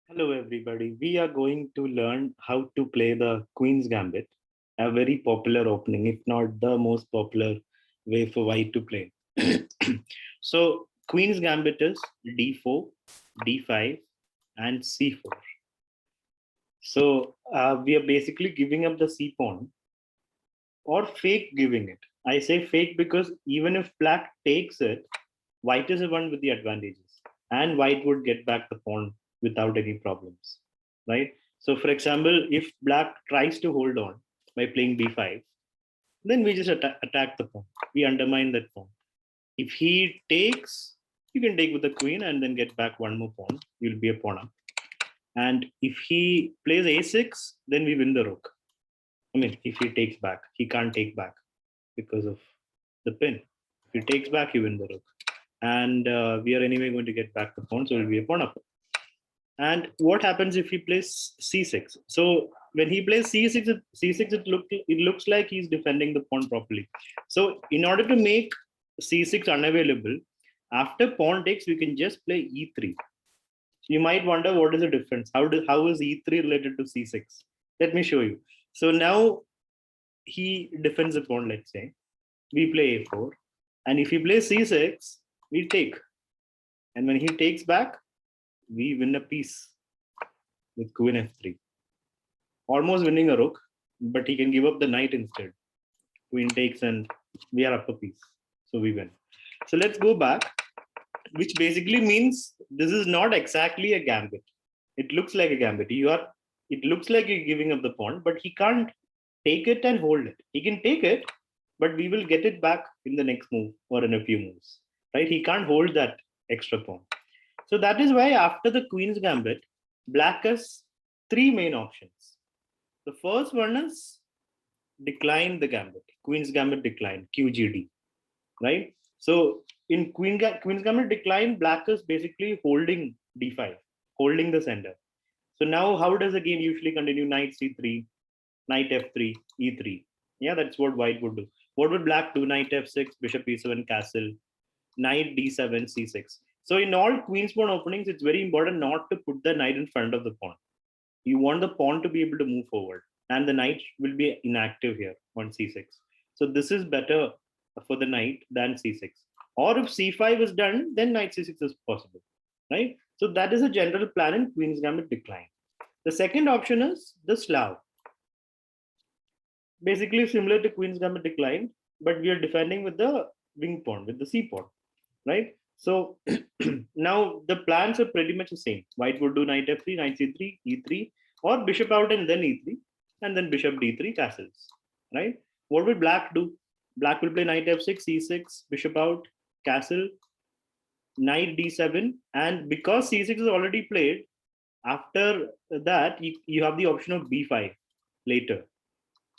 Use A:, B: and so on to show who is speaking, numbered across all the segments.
A: Hello, everybody. We are going to learn how to play the Queen's Gambit, a very popular opening, if not the most popular way for white to play. So, Queen's Gambit is d4, d5, and c4. So, we are basically giving up the c pawn or fake giving it. I say fake because even if black takes it, white is the one with the advantages, and white would get back the pawn without any problems, right? So, for example, if black tries to hold on by playing b5, then we just attack the pawn. We undermine that pawn. If he takes, you can take with the queen and then get back one more pawn. You'll be a pawn up. And if he plays a6, then we win the rook. I mean, if he takes back, he can't take back because of the pin. If he takes back, you win the rook. And we are anyway going to get back the pawn, so it will be a pawn up. And what happens if he plays c6? So when he plays c6, it looks like he's defending the pawn properly. So in order to make c6 unavailable, after pawn takes, we can just play e3. So you might wonder what is the difference? How is e3 related to c6? Let me show you. So now he defends the pawn, let's say. We play a4. And if he plays c6, we take. And when he takes back, we win a piece with queen f3. Almost winning a rook, but he can give up the knight instead. Queen takes and we are up a piece. So we win. So let's go back, which basically means this is not exactly a gambit. It looks like a gambit. It looks like you're giving up the pawn, but he can't take it and hold it. He can take it, but we will get it back in the next move or in a few moves. Right? He can't hold that extra pawn. So that is why after the Queen's Gambit, black has three main options. The first one is decline the gambit. Queen's Gambit decline, QGD, right? So in Queen's Gambit decline, black is basically holding d5, holding the sender. So now how does the game usually continue? Knight c3, knight f3, e3. Yeah, that's what white would do. What would black do? Knight f6, bishop e7, castle, knight d7, c6. So in all queen's pawn openings, it's very important not to put the knight in front of the pawn. You want the pawn to be able to move forward, and the knight will be inactive here on c6. So this is better for the knight than c6. Or if c5 is done, then knight c6 is possible, right? So that is a general plan in Queen's Gambit decline. The second option is the Slav. Basically similar to Queen's Gambit decline, but we are defending with the wing pawn, with the c pawn, right? So now the plans are pretty much the same. White would do knight f3, knight c3, e3, or bishop out and then e3, and then bishop d3 castles, right? What will black do? Black will play knight f6, e6, bishop out, castle, knight d7, and because c6 is already played, after that you have the option of b5 later.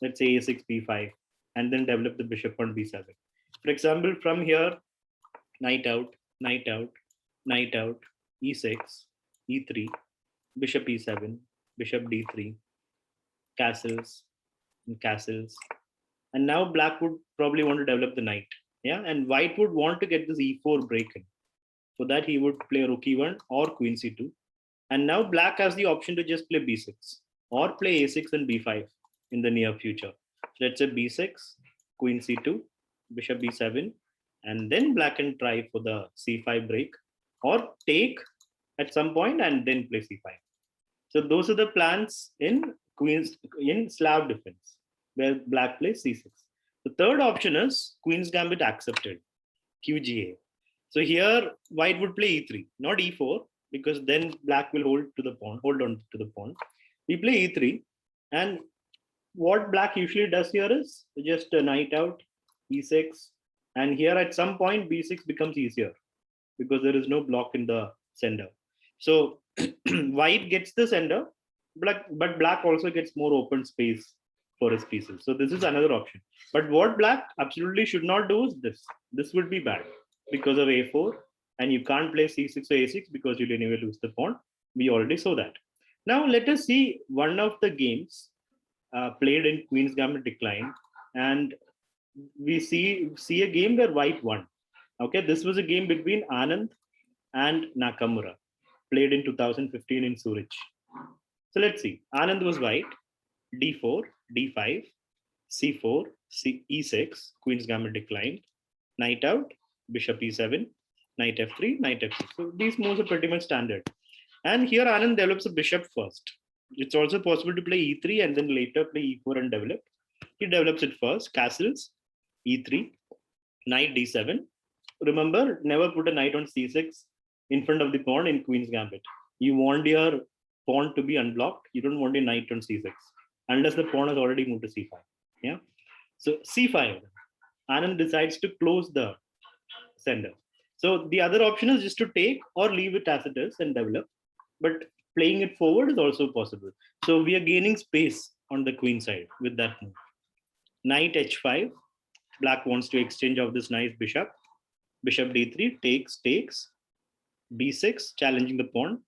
A: Let's say a6, b5, and then develop the bishop on b7. For example, from here, knight out, knight out, knight out, e6, e3, bishop e7, bishop d3, castles, and castles. And now black would probably want to develop the knight. Yeah, and white would want to get this e4 break in. For that, he would play rook e1 or queen c2. And now black has the option to just play b6 or play a6 and b5 in the near future. So let's say b6, queen c2, bishop b7, and then black can try for the c5 break or take at some point and then play c5. So those are the plans in Slav defense, where black plays c6. The third option is Queen's Gambit accepted, QGA. So here white would play e3, not e4, because then black will hold on to the pawn. We play e3, and what black usually does here is just a knight out, e6, and here at some point b6 becomes easier because there is no block in the sender. So white gets the sender, but black also gets more open space for his pieces. So this is another option. But what black absolutely should not do is this. This would be bad because of a4, and you can't play c6 or a6 because you'll anyway lose the pawn. We already saw that. Now let us see one of the games played in Queen's Gambit decline, and we see a game where white won. Okay, this was a game between Anand and Nakamura. played in 2015 in Zurich. So let's see. Anand was white. D4, D5, C4, E6, Queen's Gambit declined. Knight out, Bishop E7, Knight F3, Knight F6. So these moves are pretty much standard. And here Anand develops a bishop first. It's also possible to play E3 and then later play E4 and develop. He develops it first. Castles, E3, Knight D7. Remember, never put a knight on C6 in front of the pawn in Queen's Gambit. You want your pawn to be unblocked. You don't want a knight on C6 unless the pawn has already moved to C5. Yeah. So C5, Anand decides to close the sender. So the other option is just to take or leave it as it is and develop. But playing it forward is also possible. So we are gaining space on the queen side with that move. Knight H5. Black wants to exchange of this nice bishop. Bishop D3, takes. B6, challenging the pawn.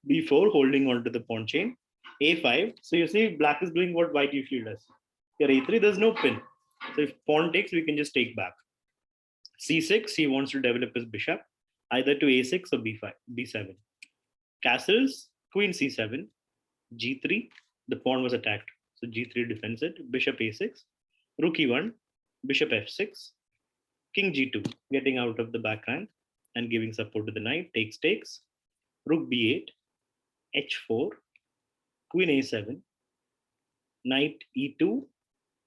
A: B4, holding on to the pawn chain. A5. So you see, black is doing what white usually does. Here A3, there's no pin. So if pawn takes, we can just take back. C6, he wants to develop his bishop, either to A6 or B5, B7. Castles, Queen C7, G3, the pawn was attacked. So G3 defends it, Bishop A6, Rook E1, Bishop F6, King G2, getting out of the back rank and giving support to the knight, takes, Rook B8, H4, Queen A7, Knight E2,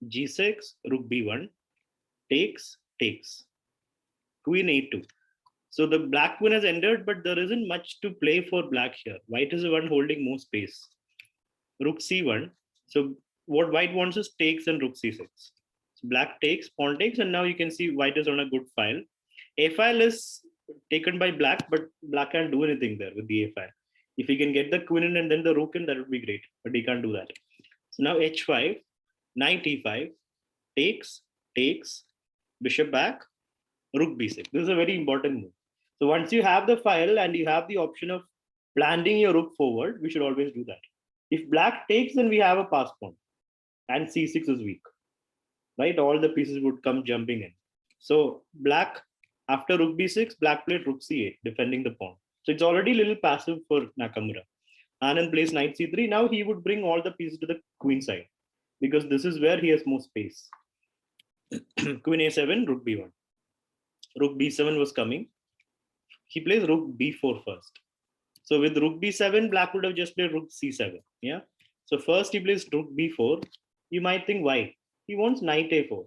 A: G6, Rook B1, takes, Queen A2. So the black queen has entered, but there isn't much to play for black here. White is the one holding more space. Rook C1. So what white wants is takes and Rook C6. So black takes, pawn takes, and now you can see white is on a good file. A file is taken by black, but black can't do anything there with the A file. If he can get the queen in and then the rook in, that would be great, but he can't do that. So now H5, Knight E5, takes, bishop back, Rook B6. This is a very important move. So once you have the file and you have the option of planting your rook forward, we should always do that. If black takes, then we have a pass pawn and C6 is weak, right? All the pieces would come jumping in. So black, after Rook B6, black played Rook C8, defending the pawn. So it's already a little passive for Nakamura. Anand plays Knight C3. Now he would bring all the pieces to the queen side because this is where he has more space. Queen A7, Rook B1. Rook B7 was coming. He plays Rook B4 first. So with Rook B7, black would have just played Rook C7. Yeah. So first he plays Rook B4. You might think why? He wants Knight A4.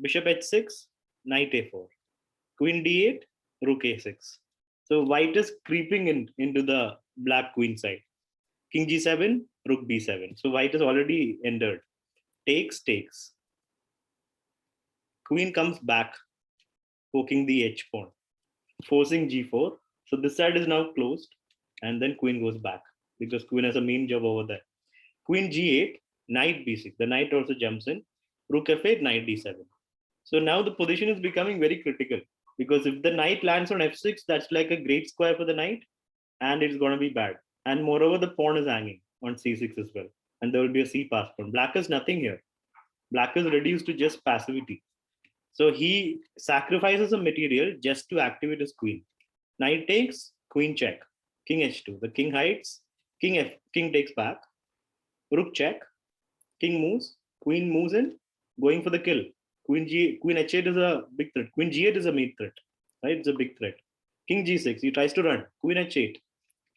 A: Bishop H6, Knight A4. Queen D8, Rook A6. So white is creeping into the black queen side. King G7, Rook B7. So white is already entered. Takes. Queen comes back, poking the H pawn, forcing G4. So this side is now closed, and then queen goes back because queen has a main job over there. Queen G8, Knight B6. The knight also jumps in. Rook F8, Knight D7. So now the position is becoming very critical because if the knight lands on F6, that's like a great square for the knight, and it's going to be bad. And moreover, the pawn is hanging on C6 as well, and there will be a C pass pawn. Black has nothing here. Black is reduced to just passivity. So he sacrifices a material just to activate his queen. Knight takes, queen check, king H2. The king hides, king takes back, rook check, king moves, queen moves in, going for the kill. Queen H8 is a big threat. Queen G8 is a main threat, right? It's a big threat. King G6, he tries to run. Queen H8,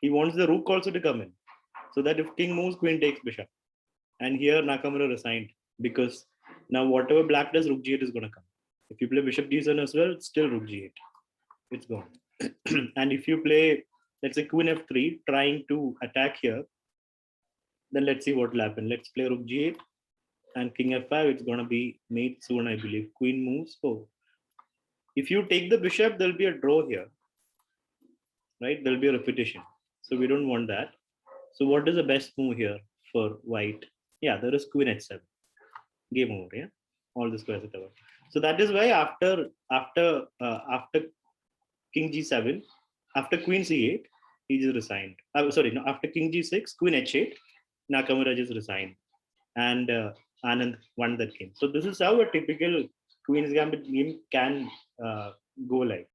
A: he wants the rook also to come in, so that if king moves, queen takes bishop. And here Nakamura resigned because now whatever black does, rook G8 is going to come. If you play bishop D7 as well, it's still rook G8. It's gone. And if you play, let's say queen F3, trying to attack here, then let's see what will happen. Let's play rook G8 and king F5. It's going to be mate soon, I believe. Queen moves. Oh, if you take the bishop, there'll be a draw here, right? There'll be a repetition. So we don't want that. So what is the best move here for white? Yeah, there is queen H7. Game over. Yeah, all the squares are covered. So that is why after king G7, after queen C8, he just resigned. After king G6, queen H8, Nakamura just resigned, and Anand won that game. So this is how a typical Queen's Gambit game can go like.